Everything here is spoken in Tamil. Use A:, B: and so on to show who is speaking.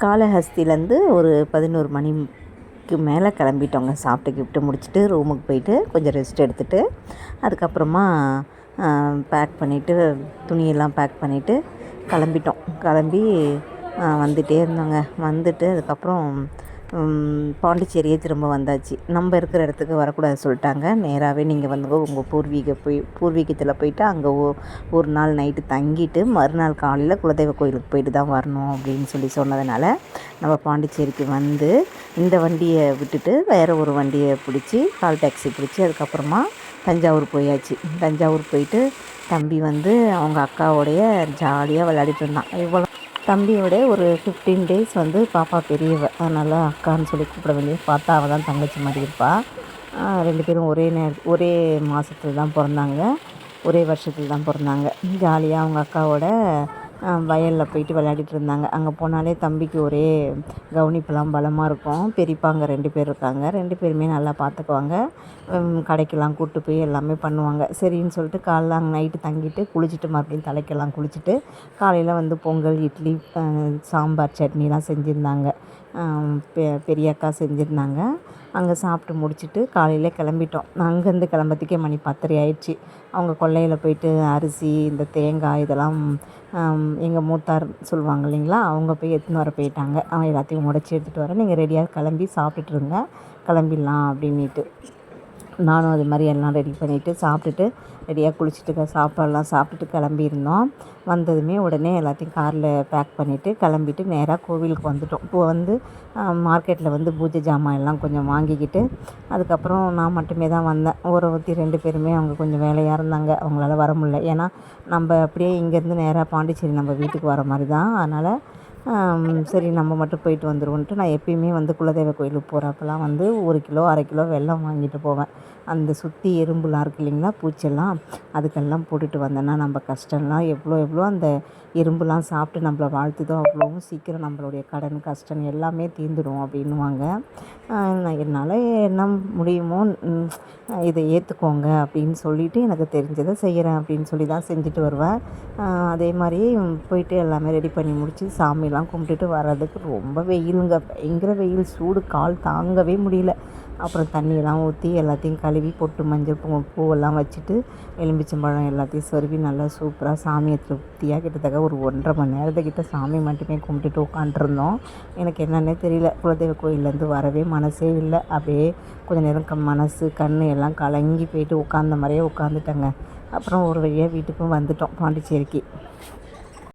A: காளஹஸ்திலேருந்து ஒரு 11 மணிக்கு மேலே கிளம்பிட்டோங்க. சாப்பிட்டு கிஃப்ட்டு முடிச்சுட்டு ரூமுக்கு போயிட்டு கொஞ்சம் ரெஸ்ட் எடுத்துகிட்டு அதுக்கப்புறமா பேக் பண்ணிவிட்டு துணியெல்லாம் பேக் பண்ணிவிட்டு கிளம்பி வந்துகிட்டே இருந்தோங்க. வந்துட்டு அதுக்கப்புறம் பாண்டிச்சேரியே திரும்ப வந்தாச்சு. நம்ம இருக்கிற இடத்துக்கு வரக்கூடாது சொல்லிட்டாங்க. நேராகவே நீங்கள் வந்து உங்கள் பூர்வீகத்தில் போயிட்டு அங்கே ஒரு நாள் நைட்டு தங்கிட்டு மறுநாள் காலையில் குலதெய்வ கோயிலுக்கு போயிட்டு தான் வரணும் அப்படின்னு சொன்னதுனால நம்ம பாண்டிச்சேரிக்கு வந்து இந்த வண்டியை விட்டுட்டு வேறு ஒரு வண்டியை பிடிச்சி கால் டாக்ஸி பிடிச்சி அதுக்கப்புறமா தஞ்சாவூர் போயாச்சு. தஞ்சாவூர் போயிட்டு தம்பி வந்து அவங்க அக்காவோடைய ஜாலியாக விளையாடிட்டு இருந்தான். இவ்வளோ தம்பியோட ஒரு 15 டேஸ் வந்து பாப்பா பெரியவ, அதனால் அக்கான்னு சொல்லி கூப்பிட வேண்டிய பார்த்தா அவள் தான் தங்கச்சி மாதிரி இருப்பாள். 2 பேரும் ஒரே மாதத்துல தான் பிறந்தாங்க, ஒரே வருஷத்தில் தான் பிறந்தாங்க. ஜாலியாக அவங்க அக்காவோட வயலில் போயிட்டு விளையாடிட்டு இருந்தாங்க. அங்கே போனாலே தம்பிக்கு ஒரே கவனிப்பெல்லாம் பலமாக இருக்கும். பெரியப்பாங்க 2 பேர் இருக்காங்க, 2 பேருமே நல்லா பார்த்துக்குவாங்க. கடைக்கெல்லாம் கூப்பிட்டு போய் எல்லாமே பண்ணுவாங்க. சரின்னு சொல்லிட்டு காலைல அங்கே நைட்டு தங்கிட்டு குளிச்சுட்டு மறுபடியும் தலைக்கெல்லாம் குளிச்சுட்டு காலையில் வந்து பொங்கல், இட்லி, சாம்பார், சட்னிலாம் செஞ்சுருந்தாங்க. பெரிய அக்கா செஞ்சுருந்தாங்க. அங்கே சாப்பிட்டு முடிச்சுட்டு காலையில் கிளம்பிட்டோம். அங்கேருந்து கிளம்புறதுக்கே மணி 10:30 ஆயிடுச்சு. அவங்க கொல்லையில் போயிட்டு அரிசி, இந்த தேங்காய் இதெல்லாம் எங்கள் மூத்தார் சொல்லுவாங்க இல்லைங்களா, அவங்க போய் எடுத்துன்னு வர போயிட்டாங்க. அவன் எல்லாத்தையும் உடச்சி எடுத்துகிட்டு வரேன், நீங்கள் ரெடியாக கிளம்பி சாப்பிட்டுட்டு இருங்க, கிளம்பிடலாம் அப்படின்ட்டு நானும் அது மாதிரி எல்லாம் ரெடி பண்ணிவிட்டு சாப்பிட்டுட்டு ரெடியாக குளிச்சுட்டு சாப்பாடெல்லாம் சாப்பிட்டுட்டு கிளம்பியிருந்தோம். வந்ததுமே உடனே எல்லாத்தையும் காரில் பேக் பண்ணிவிட்டு கிளம்பிட்டு நேராக கோவிலுக்கு வந்துவிட்டோம். இப்போ வந்து மார்க்கெட்டில் வந்து பூஜை ஜாமான் எல்லாம் கொஞ்சம் வாங்கிக்கிட்டு அதுக்கப்புறம் நான் மட்டுமே தான் வந்தேன். ஒருத்தி 2 பேருமே அவங்க கொஞ்சம் வேலையாக இருந்தாங்க, அவங்களால வர முடியல. ஏன்னா நம்ம அப்படியே இங்கேருந்து நேராக பாண்டிச்சேரி நம்ம வீட்டுக்கு வர மாதிரி தான். அதனால் சரி நம்ம மட்டும் போயிட்டு வந்துடுவோன்ட்டு நான் எப்பயுமே வந்து குலதெய்வ கோயிலுக்கு போகிறப்பெல்லாம் வந்து 1 கிலோ 1/2 கிலோ வெல்லம் வாங்கிட்டு போவேன். அந்த சுற்றி எறும்புலாம் இருக்குது இல்லைங்களா, பூச்செல்லாம், அதுக்கெல்லாம் போட்டுட்டு வந்தேன்னா நம்ம கஷ்டம்லாம் எவ்வளோ அந்த எறும்புலாம் சாப்பிட்டு நம்மளை வாழ்த்துதோ அவ்வளோவும் சீக்கிரம் நம்மளுடைய கடன் கஷ்டம் எல்லாமே தீர்ந்துடும் அப்படின்வாங்க. என்னால் என்ன முடியுமோ இதை ஏற்றுக்கோங்க அப்படின்னு சொல்லிவிட்டு எனக்கு தெரிஞ்சதை செய்கிறேன் அப்படின்னு சொல்லி தான் செஞ்சுட்டு வருவேன். அதே மாதிரி போயிட்டு எல்லாமே ரெடி பண்ணி முடித்து சாமியெல்லாம் கும்பிட்டுட்டு வர்றதுக்கு ரொம்ப வெயிலுங்க, பயங்கர வெயில், சூடு கால் தாங்கவே முடியல. அப்புறம் தண்ணியெல்லாம் ஊற்றி எல்லாத்தையும் கழுவி பொட்டு மஞ்சள் பூவெல்லாம் வச்சுட்டு எலுமிச்சம்பழம் எல்லாத்தையும் சொருவி நல்லா சூப்பராக சாமியை திருப்தியாக கிட்டத்தட்ட ஒரு 1.5 மணி நேரத்துக்கிட்ட சாமி மட்டுமே கும்பிட்டுட்டு உட்காண்ட்ருந்தோம். எனக்கு என்னென்னே தெரியல, குலதெய்வ கோயிலேருந்து வரவே மனசே இல்லை. அப்படியே கொஞ்சம் நேரம் மனசு கண் எல்லாம் கலங்கி போயிட்டு உட்காந்த மாதிரியே உட்காந்துட்டேங்க. அப்புறம் ஒரு வழியாக வீட்டுக்கும் வந்துட்டோம் பாண்டிச்சேரிக்கு.